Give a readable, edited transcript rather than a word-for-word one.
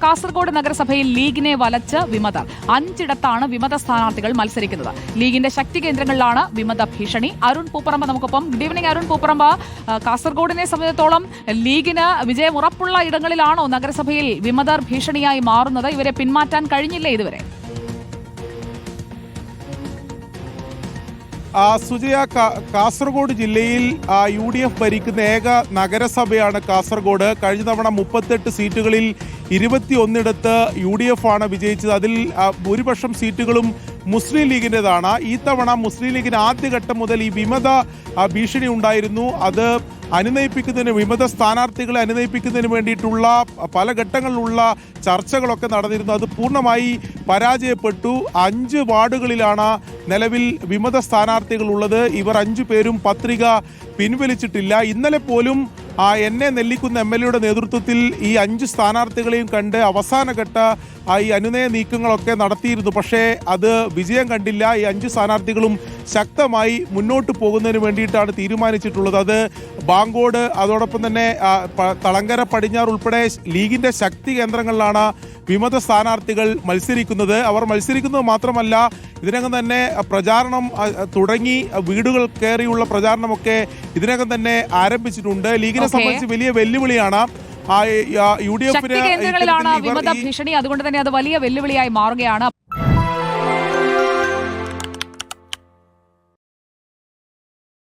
കാസർഗോഡ് നഗരസഭയിൽ ലീഗിനെ വലച്ച് വിമതർ. 5ഇടത്താണ് വിമത സ്ഥാനാർത്ഥികൾ മത്സരിക്കുന്നത്. ലീഗിന്റെ ശക്തി കേന്ദ്രങ്ങളിലാണ് വിമത ഭീഷണി. അരുൺ പൂപ്പറമ്പ് നമുക്കൊപ്പം. Good evening Arun Poopparamb. കാസർഗോഡിനെ സംബന്ധിച്ചിടത്തോളം ലീഗിന് വിജയം ഉറപ്പുള്ള ഇടങ്ങളിലാണോ നഗരസഭയിൽ വിമതർ ഭീഷണിയായി മാറുന്നത്? ഇവരെ പിന്മാറ്റാൻ കഴിഞ്ഞില്ലേ ഇതുവരെ? സുജയ, കാസർഗോഡ് ജില്ലയിൽ UDF ഭരിക്കുന്ന ഏക നഗരസഭയാണ് കാസർഗോഡ്. കഴിഞ്ഞ തവണ 38 സീറ്റുകളിൽ 21ഇടത്ത് UDF ആണ് വിജയിച്ചത്. അതിൽ ഭൂരിപക്ഷം സീറ്റുകളും മുസ്ലിം ലീഗിൻ്റെതാണ്. ഈ തവണ മുസ്ലിം ലീഗിന് ആദ്യഘട്ടം മുതൽ ഈ വിമത ഭീഷണി ഉണ്ടായിരുന്നു. അത് അനുനയിപ്പിക്കുന്നതിന്, വിമത സ്ഥാനാർത്ഥികളെ അനുനയിപ്പിക്കുന്നതിന് വേണ്ടിയിട്ടുള്ള പല ഘട്ടങ്ങളിലുള്ള ചർച്ചകളൊക്കെ നടന്നിരുന്നു. അത് പൂർണ്ണമായി പരാജയപ്പെട്ടു. 5 വാർഡുകളിലാണ് നിലവിൽ വിമത സ്ഥാനാർത്ഥികൾ ഉള്ളത്. ഇവർ 5 പേരും പത്രിക പിൻവലിച്ചിട്ടില്ല. ഇന്നലെ പോലും എന്നെ നെല്ലിക്കുന്ന MLA നേതൃത്വത്തിൽ ഈ 5 സ്ഥാനാർത്ഥികളെയും കണ്ട് അവസാനഘട്ട ഈ അനുനയ നീക്കങ്ങളൊക്കെ നടത്തിയിരുന്നു. പക്ഷേ അത് വിജയം കണ്ടില്ല. ഈ 5 സ്ഥാനാർത്ഥികളും ശക്തമായി മുന്നോട്ട് പോകുന്നതിന് വേണ്ടിയിട്ടാണ് തീരുമാനിച്ചിട്ടുള്ളത്. അത് ബാങ്കോട്, അതോടൊപ്പം തന്നെ തളങ്കര പടിഞ്ഞാറ് ഉൾപ്പെടെ ലീഗിന്റെ ശക്തി കേന്ദ്രങ്ങളിലാണ് വിമത സ്ഥാനാർത്ഥികൾ മത്സരിക്കുന്നത്. അവർ മത്സരിക്കുന്നത് മാത്രമല്ല, ഇതിനകം തന്നെ പ്രചാരണം തുടങ്ങി. വീടുകൾ കയറിയുള്ള പ്രചാരണമൊക്കെ ഇതിനകം തന്നെ ആരംഭിച്ചിട്ടുണ്ട്. ലീഗിനെ സംബന്ധിച്ച് വലിയ വെല്ലുവിളിയാണ് UDF കേന്ദ്രങ്ങളിലാണ് വിമത ഭീഷണി. അതുകൊണ്ട് തന്നെ അത് വലിയ വെല്ലുവിളിയായി മാറുകയാണ്.